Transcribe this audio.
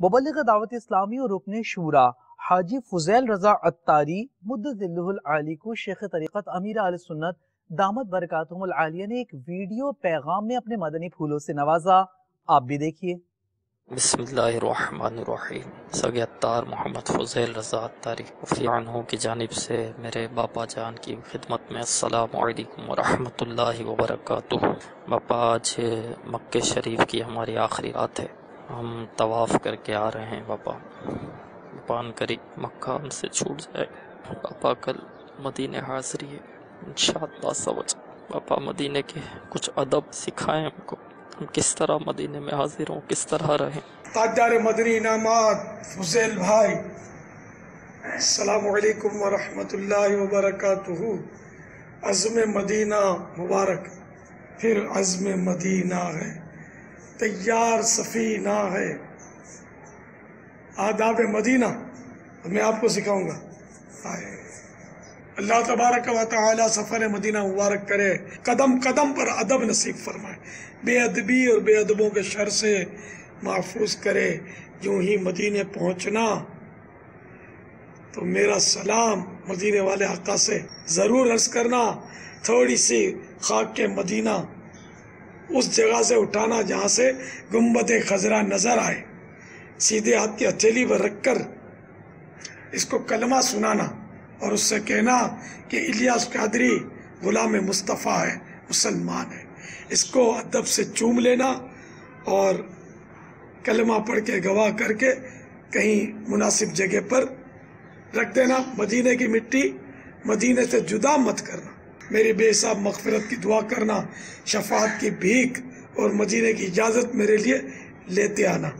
مبلغ دعوت اسلامی اور رکن شورا حاجی فضیل رضا عطاری مدد ذلہ العالی کو شیخ طریقت امیر اہل سنت دامت برکاتہم العالیہ نے ایک ویڈیو پیغام میں اپنے مدنی پھولوں سے نوازا. آپ بھی دیکھیے. بسم اللہ الرحمن الرحیم. سگے عطار محمد فضیل رضا عطاری مفتی عنہ کی جانب سے میرے باپا جان کی خدمت میں السلام علیکم ورحمۃ اللہ وبرکاتہ. باپا آج مکہ شریف کی ہماری آخری رات ہے. ہم طواف کر کے آ رہے ہیں باپا. پان کری مکہ ہم سے چھوٹ جائے. باپا کل مدینے حاضری ہے انشاءاللہ سوچ. باپا مدینے کے کچھ ادب سکھائیں ہم کو. ہم کس طرح مدینے میں حاضر ہوں, کس طرح رہیں. تاجدار مدنی انعامات فضیل بھائی السلام علیکم ورحمۃ اللہ وبرکاتہ. عزم مدینہ مبارک پھر عزم مدینہ ہے, تیار سفینہ ہے. آداب مدینہ میں آپ کو سکھاؤں گا. اللہ تبارک و تعالی سفر مدینہ مبارک کرے, قدم قدم پر ادب نصیب فرمائے, بے ادبی اور بے ادبوں کے شر سے محفوظ کرے. یوں ہی مدینے پہنچنا تو میرا سلام مدینے والے آقا سے ضرور عرض کرنا. تھوڑی سی خاک کے مدینہ اس جگہ سے اٹھانا جہاں سے گنبد خضرا نظر آئے. سیدھے ہاتھ کی ہتھیلی پر رکھ کر اس کو کلمہ سنانا اور اس سے کہنا کہ الیاس قادری غلام مصطفیٰ ہے, مسلمان ہے. اس کو ادب سے چوم لینا اور کلمہ پڑھ کے گواہ کر کے کہیں مناسب جگہ پر رکھ دینا. مدینے کی مٹی مدینے سے جدا مت کرنا. میری بے حساب مغفرت کی دعا کرنا, شفاعت کی بھیک اور مدینے کی اجازت میرے لیے لیتے آنا.